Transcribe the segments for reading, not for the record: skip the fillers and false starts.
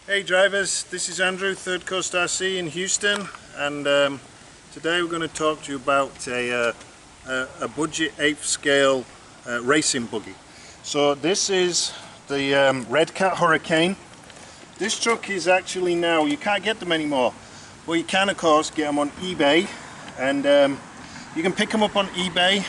Hey drivers, this is Andrew, ThirdCoastRC in Houston, and today we're going to talk to you about a budget 8th scale racing buggy. So this is the Redcat Hurricane. This truck is actually now, you can't get them anymore, but you can of course get them on eBay, and you can pick them up on eBay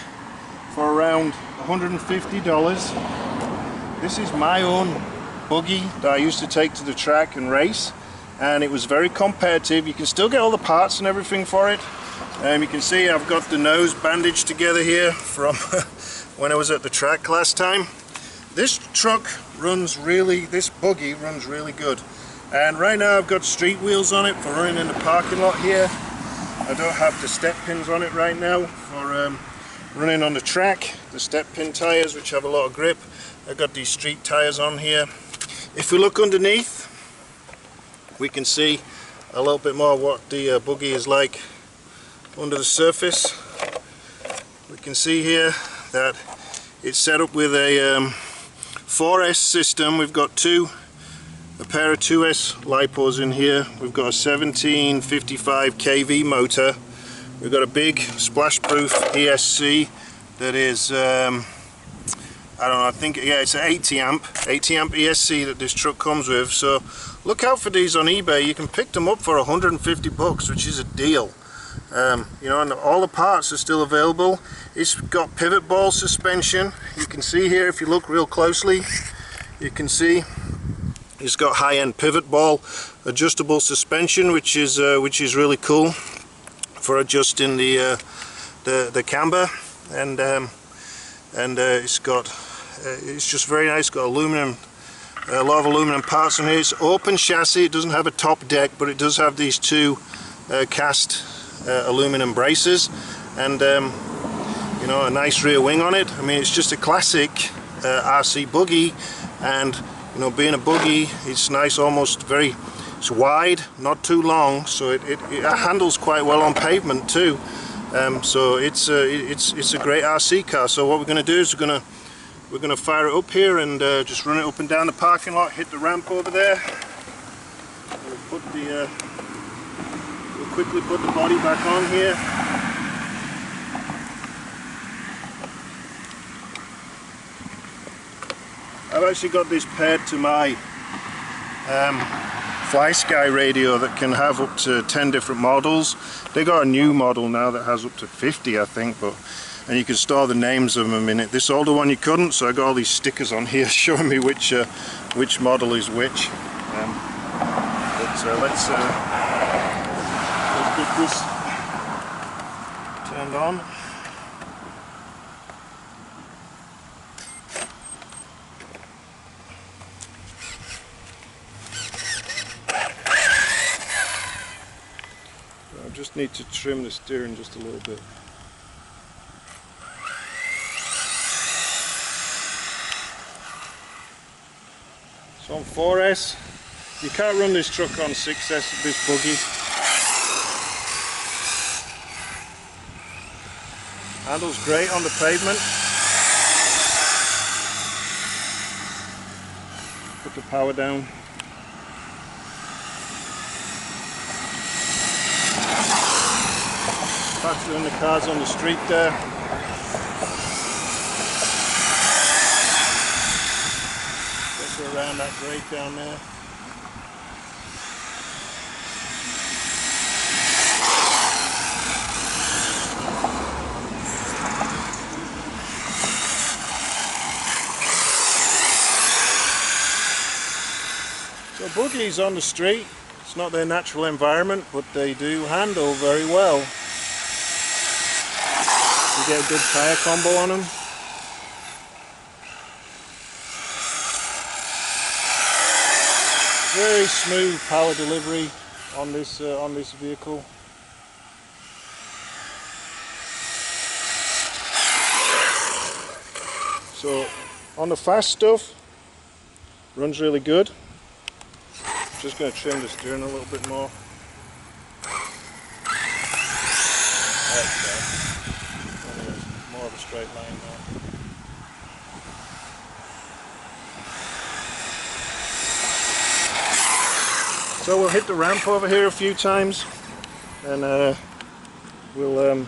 for around $150. This is my own buggy that I used to take to the track and race, and it was very competitive. You can still get all the parts and everything for it. You can see I've got the nose bandaged together here from when I was at the track last time. This buggy runs really good, and right now I've got street wheels on it for running in the parking lot here. I don't have the step pins on it right now for running on the track, the step pin tires which have a lot of grip. I've got these street tires on here. If we look underneath, we can see a little bit more what the buggy is like under the surface. We can see here that it's set up with a 4S system. We've got a pair of 2S lipos in here. We've got a 1755 kV motor. We've got a big splash-proof ESC that is I don't know, I think, yeah, it's an 80 amp ESC that this truck comes with. So look out for these on eBay. You can pick them up for $150, which is a deal. You know, and all the parts are still available. It's got pivot ball suspension. You can see here, if you look real closely, you can see it's got high-end pivot ball adjustable suspension, which is really cool for adjusting the camber, and it's just very nice. It's got aluminum, a lot of aluminum parts in here. It's open chassis. It doesn't have a top deck, but it does have these two cast aluminum braces, and you know, a nice rear wing on it. I mean, it's just a classic RC buggy, and you know, being a buggy, it's nice, it's wide, not too long, so it handles quite well on pavement too. So it's a great RC car. So what we're going to do is we're going to fire it up here and just run it up and down the parking lot, hit the ramp over there. We'll quickly put the body back on here. I've actually got this paired to my FlySky radio that can have up to 10 different models. They got a new model now that has up to 50, I think, and you can store the names of them in it. This older one you couldn't, so I got all these stickers on here showing me which model is which. Let's get this turned on. I just need to trim the steering just a little bit. So on 4S, you can't run this truck on 6S, this buggy. Handles great on the pavement. Put the power down. Faster than the cars on the street there. Let's go around that grate down there. So buggies on the street, it's not their natural environment, but they do handle very well. You get a good tire combo on them. Very smooth power delivery on this vehicle. So on the fast stuff, runs really good. Just going to trim the steering a little bit more. There we go. More of a straight line now. So we'll hit the ramp over here a few times, and we'll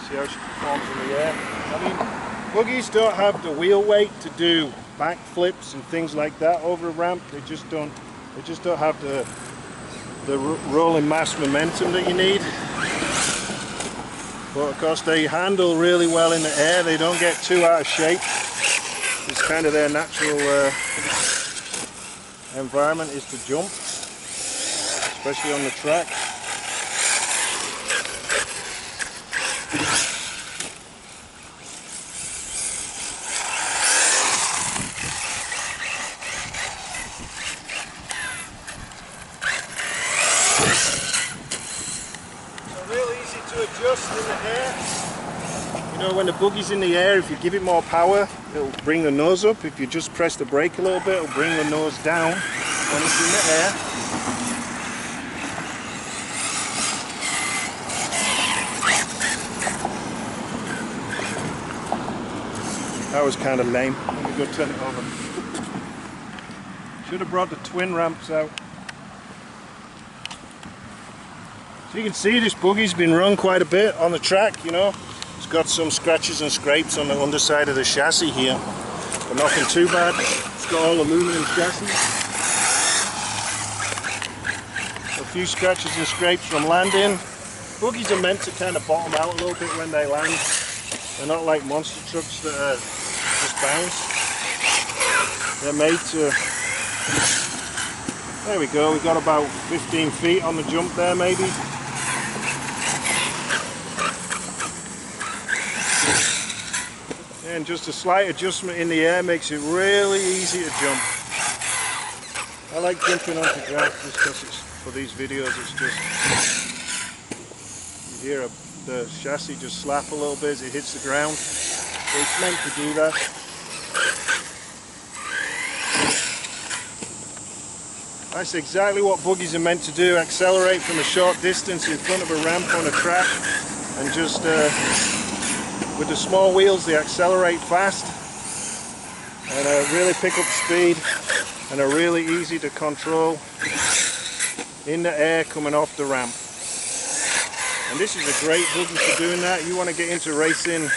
see how she performs in the air. I mean, buggies don't have the wheel weight to do back flips and things like that over a ramp. They just don't have the rolling mass momentum that you need. But of course they handle really well in the air. They don't get too out of shape. It's kind of their natural environment is to jump, especially on the track. Adjust in the air. You know, when the buggy's in the air, if you give it more power, it'll bring the nose up. If you just press the brake a little bit, it'll bring the nose down when it's in the air. That was kind of lame. Let me go turn it over. Should have brought the twin ramps out. So you can see this buggy's been run quite a bit on the track, you know. It's got some scratches and scrapes on the underside of the chassis here, but nothing too bad. It's got all aluminum chassis. A few scratches and scrapes from landing. Buggies are meant to kind of bottom out a little bit when they land. They're not like monster trucks that just bounce. They're made to... There we go, we got about 15 feet on the jump there maybe. And just a slight adjustment in the air makes it really easy to jump. I like jumping onto grass just because it's, for these videos, it's just, you hear the chassis just slap a little bit as it hits the ground. So it's meant to do that. That's exactly what buggies are meant to do, accelerate from a short distance in front of a ramp on a track, and just with the small wheels they accelerate fast and really pick up speed and are really easy to control in the air coming off the ramp. And this is a great buggy for doing that. You want to get into racing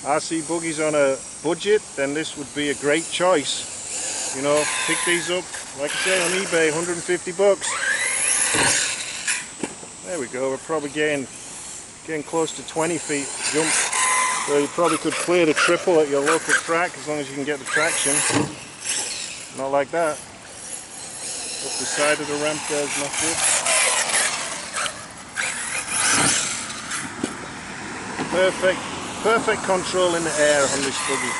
RC buggies on a budget, then this would be a great choice. You know, pick these up, like I say, on eBay, 150 bucks. There we go, we're probably getting close to 20 feet jump. So you probably could clear the triple at your local track as long as you can get the traction. Not like that. Up the side of the ramp there is not good. Perfect control in the air on this buggy.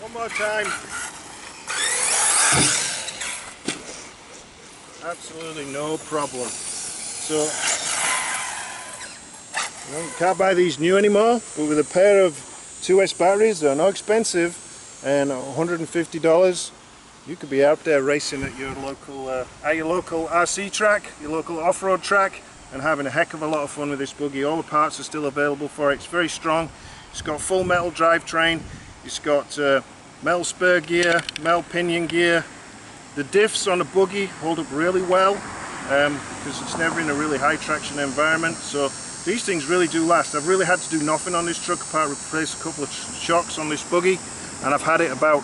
One more time. Absolutely no problem. So, you can't buy these new anymore, but with a pair of 2S batteries, they're not expensive, and $150, you could be out there racing at your local RC track, your local off-road track, and having a heck of a lot of fun with this buggy. All the parts are still available for it. It's very strong. It's got full metal drivetrain. It's got metal spur gear, metal pinion gear. The diffs on the buggy hold up really well because it's never in a really high traction environment. So these things really do last. I've really had to do nothing on this truck apart replace a couple of shocks on this buggy, and I've had it about,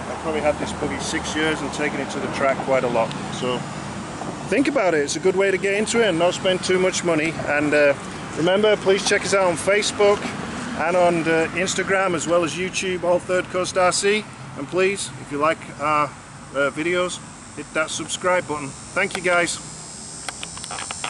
I've probably had this buggy 6 years and taken it to the track quite a lot. So think about it. It's a good way to get into it and not spend too much money. And remember, please check us out on Facebook and on Instagram as well as YouTube, all ThirdCoastRC. And please, if you like our videos, hit that subscribe button. Thank you guys.